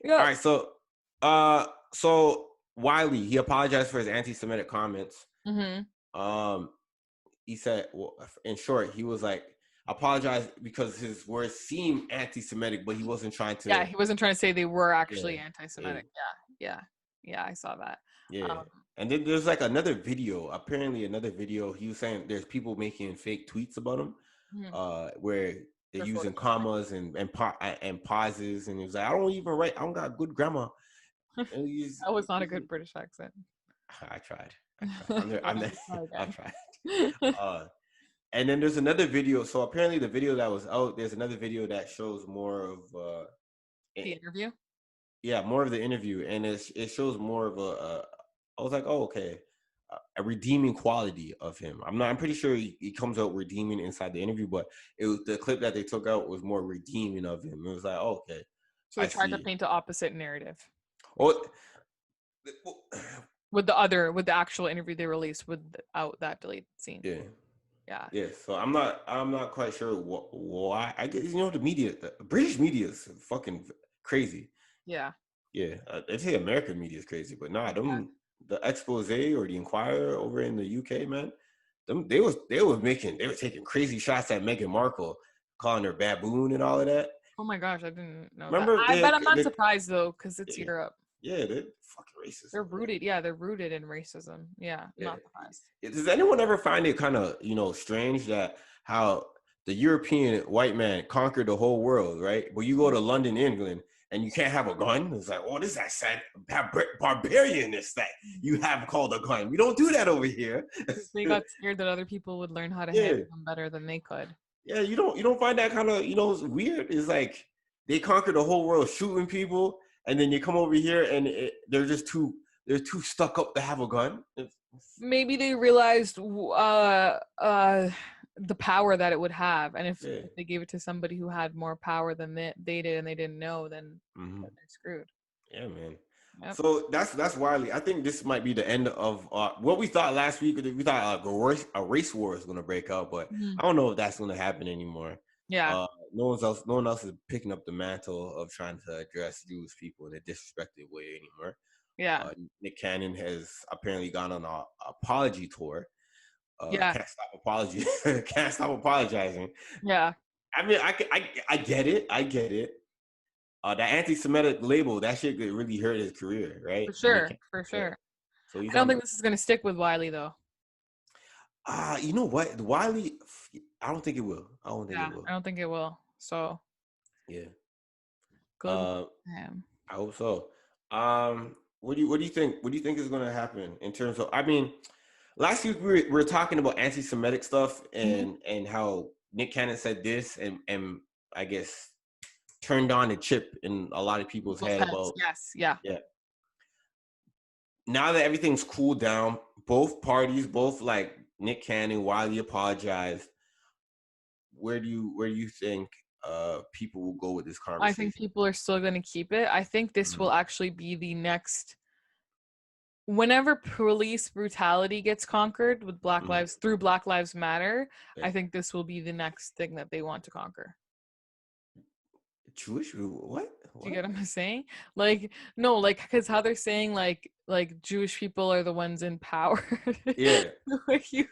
Yeah. All right, so Wiley, he apologized for his anti-Semitic comments. Mm-hmm. Um, he said, well, in short, he was like, apologize because his words seem anti-Semitic, but he wasn't trying Yeah, to. he wasn't trying to say they were Yeah, actually yeah, anti-Semitic. Yeah, I saw that. yeah. Um, And then there's like another video. Apparently, another video. He was saying there's people making fake tweets about him, mhm. where they're For using photoshopping. commas and pauses, and he was like, I don't even write. I don't got good grammar. And That was not a good British accent. I tried. I tried. I'm there. Try I again. tried. Uh, and then there's another video. So apparently, the video that was out, there's another video that shows more of, The it, interview. yeah, more of the interview, and it shows more of I was like, oh, okay, a redeeming quality of him. I'm pretty sure he comes out redeeming inside the interview, but it was the clip that they took out was more redeeming of him. It was like, oh, okay, So they I tried to see. paint the opposite narrative Oh, with the actual interview they released without that deleted scene. yeah. Yeah. Yeah, so I'm not quite sure why. I guess the media, the British media is fucking crazy. Yeah. Yeah, they say American media is crazy, but nah, them the expose or the Inquirer over in the UK, man, them they were taking crazy shots at Meghan Markle, calling her baboon and all of that. Oh my gosh, I didn't know that. Remember I bet I'm not surprised though, because it's yeah, Europe. yeah, they're fucking racist They're over there. rooted. Yeah, they're rooted in racism. Yeah, Yeah. not surprised. Does anyone ever find it kind of, strange that how the European white man conquered the whole world, right? But you go to London, England, and you can't have a gun. It's like, oh, this is that sad barbarianness that you have called a gun. We don't do that over here. They got scared that other people would learn how to Yeah, handle them better than they could. yeah. You don't find that kind of weird. It's like they conquered the whole world shooting people, and then you come over here and they're too stuck up to have a gun. Maybe they realized the power that it would have, and if Yeah. they gave it to somebody who had more power than they did and they didn't know, then Mhm. they're screwed. Yeah, man. Yep. So that's Wiley. I think this might be the end of what we thought last week. We thought a race war is going to break out, but Mhm. I don't know if that's going to happen anymore. Yeah. No one else is picking up the mantle of trying to address Jewish people in a disrespectful way anymore. Yeah. Nick Cannon has apparently gone on an apology tour. Yeah. Can't stop apology. Can't stop apologizing. Yeah. I mean, I get it. I get it. That anti-Semitic label, that shit could really hurt his career, right? For And he sure. can't. For Yeah. sure. So he's I don't on. think this is gonna stick with Wiley though. You know what? Wiley, I don't think it will. I don't think Yeah, it will. I don't think it will. So Yeah. good luck Uh, to him. I hope so. What do you think? What do you think is going to happen in terms of? I mean, last week we were talking about anti-Semitic stuff Mhm. and how Nick Cannon said this and I guess turned on a chip in a lot of people's People's head heads. about Yes. Yeah. yeah. Now that everything's cooled down, both parties, both like Nick Cannon, Wiley apologized. Where do you think people will go with this I think conversation? people are still going to keep it. I think this Mhm. will actually be the next. Whenever police brutality gets conquered with Black Mhm. Lives through Black Lives Matter, Yeah. I think this will be the next thing that they want to conquer. Jewish? What? Do you What? get what I'm saying? Like, no, like, because how they're saying like Jewish people are the ones in power. Yeah. Like you,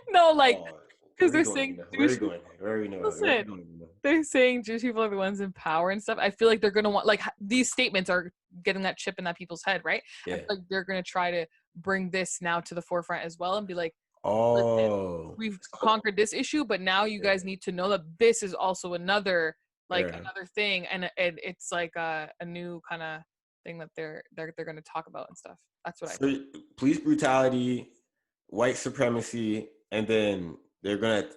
no, like Oh, because where are you they're going? saying Where are Jewish you people. going? Where are you know? Where are you Listen, going? they're saying Jewish people are the ones in power and stuff. I feel like they're gonna want these statements are getting that chip in that people's head, right? I Yeah. feel like they're gonna try to bring this now to the forefront as well and be like, listen, Oh. we've conquered this issue, but now you Yeah. guys need to know that this is also Yeah. another thing, and it's like a new kind of thing that they're gonna talk about and stuff. That's what I think. So, police brutality, white supremacy, and then they're gonna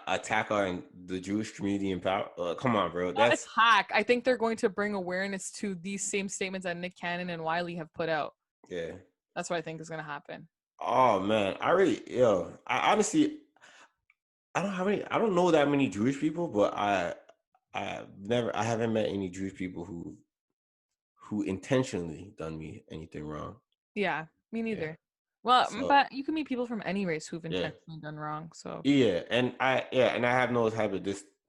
attack on the Jewish community in power. Come on, bro. Not That's attack. I think they're going to bring awareness to these same statements that Nick Cannon and Wiley have put out. yeah. That's what I think is gonna happen. Oh man, I honestly, I don't know that many Jewish people, but I haven't met any Jewish people who intentionally done me anything wrong. Yeah, me Yeah. neither. Well, So but you can meet people from any race who've yeah, intentionally done wrong. So and I have no type of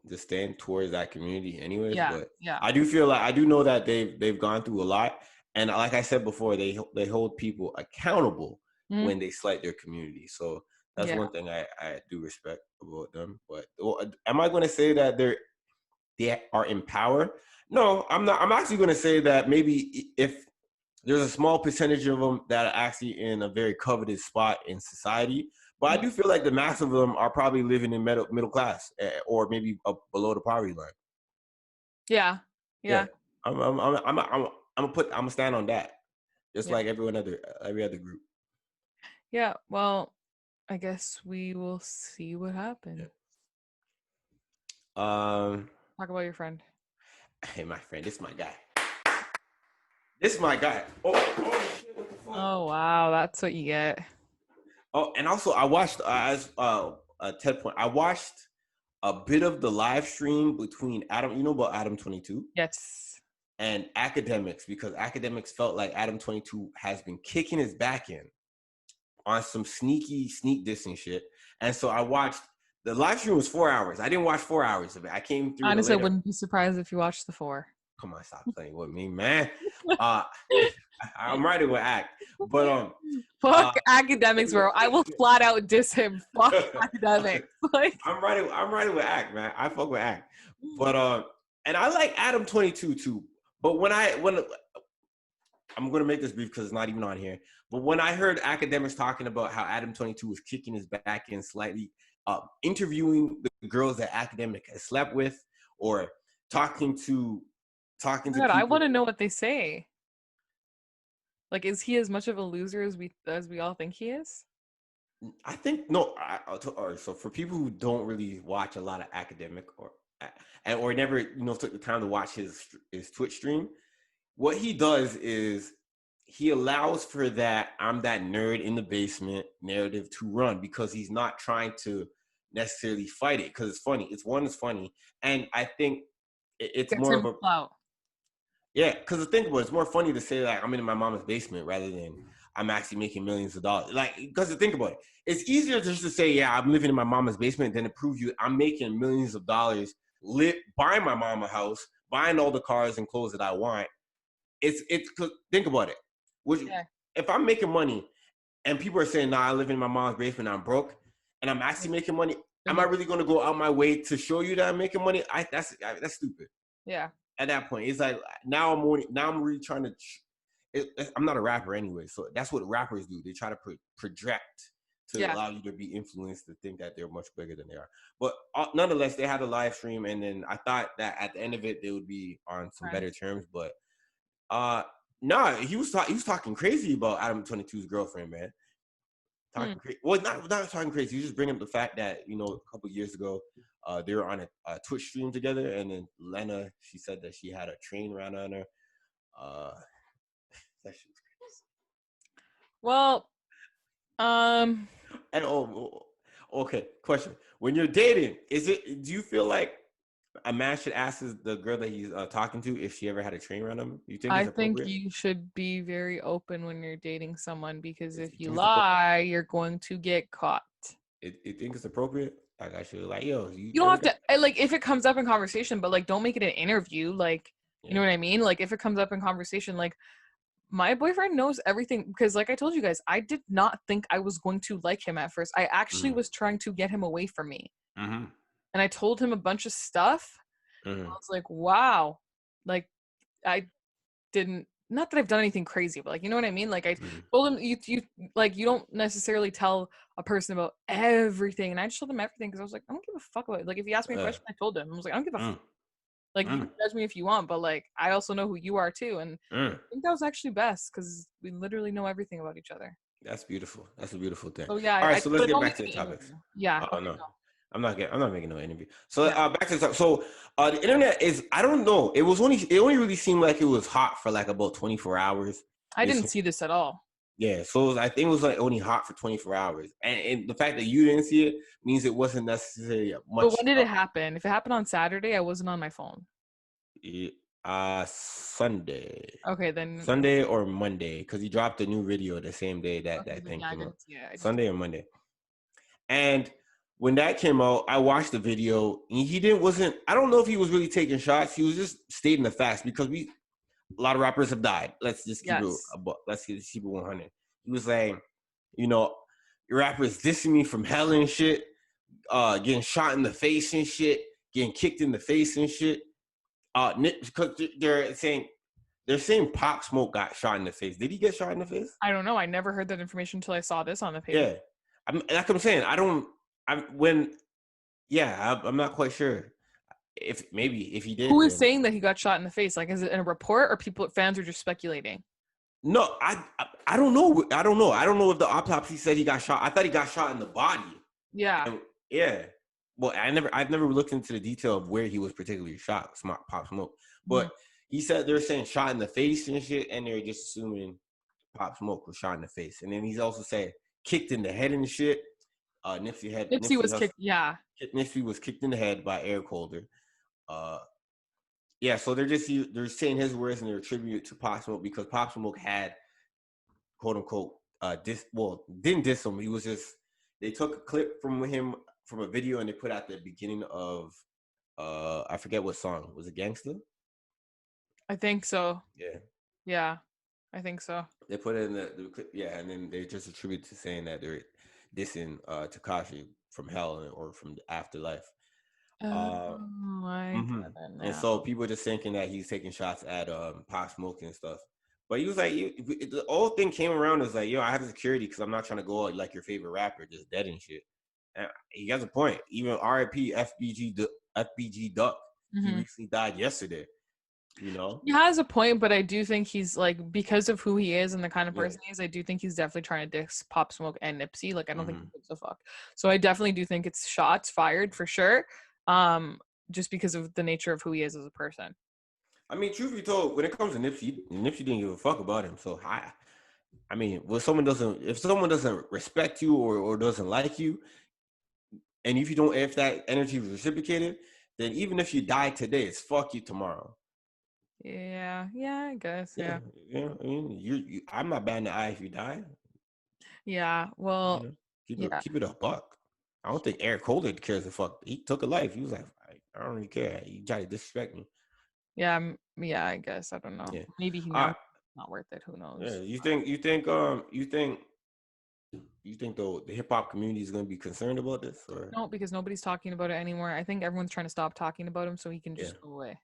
just stand towards that community anyways. Yeah, But yeah, I do feel like I do know that they've gone through a lot. And like I said before, they hold people accountable Mhm. when they slight their community. So that's Yeah. one thing I do respect about them. But am I going to say that they are in power? No, I'm not. I'm actually going to say that maybe if there's a small percentage of them that are actually in a very coveted spot in society. But I Mhm. do feel like the mass of them are probably living in middle class or maybe up below the poverty line. Yeah. Yeah, Yeah. I'm gonna stand on that, just Yeah. like every other group. Yeah. Well, I guess we will see what Yeah. happens. Um. Talk about your friend. Hey, my friend, this is my guy. This is my guy. Oh shit! What the fuck? Oh wow, that's what you get. Oh, and also I watched as TED point. I watched a bit of the live stream between Adam. You know about Adam 22 Yes. and academics because academics felt like Adam 22 has been kicking his back in on some sneak dissing shit. And so I watched the live stream was 4 hours. I didn't watch 4 hours of it. I came through it Honestly, I later. wouldn't be surprised if you watched the 4. Come on, stop playing with me, man. Uh I'm ready with act. But Fuck academics, bro. I will flat out diss him. Fuck academics. Like, I'm ready with act, man. I fuck with act. But and I like Adam 22 too. But when I'm gonna make this brief because it's not even on here. But when I heard academics talking about how Adam 22 was kicking his back in slightly, interviewing the girls that academic has slept with, or talking to oh my God, I people. want to know what they say. Like, is he as much of a loser as we all think he is? I think no. All right, so for people who don't really watch a lot of academic or never took the time to watch his Twitch stream, what he does is he allows for that I'm that nerd in the basement narrative to run because he's not trying to necessarily fight it because it's funny. It's funny, and I think it's Gets more of him a clout. yeah. Because the thing about it's more funny to say like I'm in my mama's basement rather than I'm actually making millions of dollars. Like because to think about it, it's easier just to say yeah I'm living in my mama's basement than to prove you I'm making millions of dollars, buying my mama house, buying all the cars and clothes that I want. It's think about it. Which Yeah. if I'm making money and people are saying, "Nah, I live in my mom's basement, I'm broke," and I'm actually making money, am I really going to go out my way to show you that I'm making money? That's stupid. Yeah. At that point, it's like now I'm really trying to. I'm not a rapper anyway, so that's what rappers do. They try to project to Yeah. allow you to be influenced to think that they're much bigger than they are. But nonetheless, they had a live stream, and then I thought that at the end of it, they would be on some better terms. But nah, he was talking crazy about Adam 22's girlfriend, man. Hmm. Talking crazy. Well, not talking crazy. He was just bringing up the fact that a couple years ago, they were on a Twitch stream together, and then Lena, she said that she had a train run on her. That shit was crazy. Well, And okay. Question: when you're dating, do you feel like a man should ask the girl that he's talking to if she ever had a train run him? You think I it's think appropriate? you should be very open when you're dating someone because You if you think it's appropriate? lie, you're going to get caught. You think it's appropriate? Like I should like, yo, you You don't ever have got? to like if it comes up in conversation, but like don't make it an interview. Like, you know Yeah. what I mean? Like if it comes up in conversation, like my boyfriend knows everything because like I told you guys, I did not think I was going to like him at first. I actually Mm-hmm. was trying to get him away from me. Mm-hmm. And I told him a bunch of stuff. I Mm-hmm. was like, wow. Like I didn't not that I've done anything crazy, but like you know what I mean? Like I Mm-hmm. told him you like you don't necessarily tell a person about everything. And I just told him everything because I was like, I don't give a fuck about it. Like if he asked me a question, I told him. I was like, I don't give a fuck. Mm, Like you mm, can judge me if you want, but like I also know who you are too. And I mm. think that was actually best because we literally know everything about each other. That's beautiful. That's a beautiful thing. So yeah, All right, I so let's but get don't back make to it the an topics. interview. Yeah. Oh Okay. no, Go. I'm not making no interview. So Yeah. back to the topic. So the internet is I don't know. It only really seemed like it was hot for like about 24 hours. I didn't see this at all. Yeah, so I think it was like only hot for 24 hours, and the fact that you didn't see it means it wasn't necessarily But much. when did it happen? If it happened on Saturday, I wasn't on my phone. Sunday, Okay, then Sunday or Monday, because he dropped a new video the same day that okay, that then thing yeah, I came out. didn't see it. I just Sunday or Monday, and when that came out, I watched the video, and I don't know if he was really taking shots. He was just stating the facts, because a lot of rappers have died. Let's just keep Yes. let's keep it 100. He was saying, you know, your rappers dissing me from hell and shit, getting shot in the face and shit, getting kicked in the face and shit. Because they're saying Pop Smoke got shot in the face. Did he get shot in the face? I don't know. I never heard that information until I saw this on the page. Yeah, like I'm saying, I'm not quite sure if he did. Who is saying that he got shot in the face? Like, is it in a report, or fans are just speculating? No, I don't know. I don't know if the autopsy said he got shot. I thought he got shot in the body. Yeah. Yeah. Well, I've never looked into the detail of where he was particularly shot, Pop Smoke. But he said they're saying shot in the face and shit, and they're just assuming Pop Smoke was shot in the face. And then he's also said kicked in the head and shit. Nipsey was kicked. Yeah. Nipsey was kicked in the head by Eric Holder. Yeah, so they're saying his words, and they're attributed to Pop Smoke, because Pop Smoke had, quote unquote, didn't diss him. He was just, they took a clip from him from a video, and they put out the beginning of I forget what song. Was it Gangsta? I think so. Yeah. Yeah, I think so. They put it in the clip, yeah, and then they just attribute to saying that they're dissing Tekashi from hell or from the afterlife. And so people just thinking that he's taking shots at Pop Smoke and stuff. But he was like, the whole thing came around as like, yo, I have security because I'm not trying to go out like your favorite rapper, just dead and shit. And he has a point. Even RIP FBG Duck, he recently died yesterday. You know, he has a point, but I do think he's like, because of who he is and the kind of person he is, I do think he's definitely trying to diss Pop Smoke and Nipsey. Like, I don't think he gives a fuck. So I definitely do think it's shots fired for sure. Just because of the nature of who he is as a person. I mean, truth be told, when it comes to Nipsey didn't give a fuck about him. So I mean, if someone doesn't respect you or doesn't like you, and if that energy is reciprocated, then even if you die today, it's fuck you tomorrow. Yeah, I guess. Yeah. I mean, I'm not batting the eye if you die. Yeah. Well, keep it a buck. I don't think Eric Holder cares a fuck. He took a life. He was like, I don't really care. He tried to disrespect me. Yeah, I guess. I don't know. Yeah. Maybe he knows it's not worth it. Who knows? Yeah. You think the hip hop community is going to be concerned about this? Or? No, because nobody's talking about it anymore. I think everyone's trying to stop talking about him so he can just go away.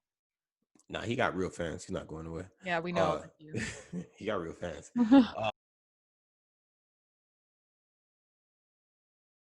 Nah, he got real fans. He's not going away. Yeah, we know. He got real fans.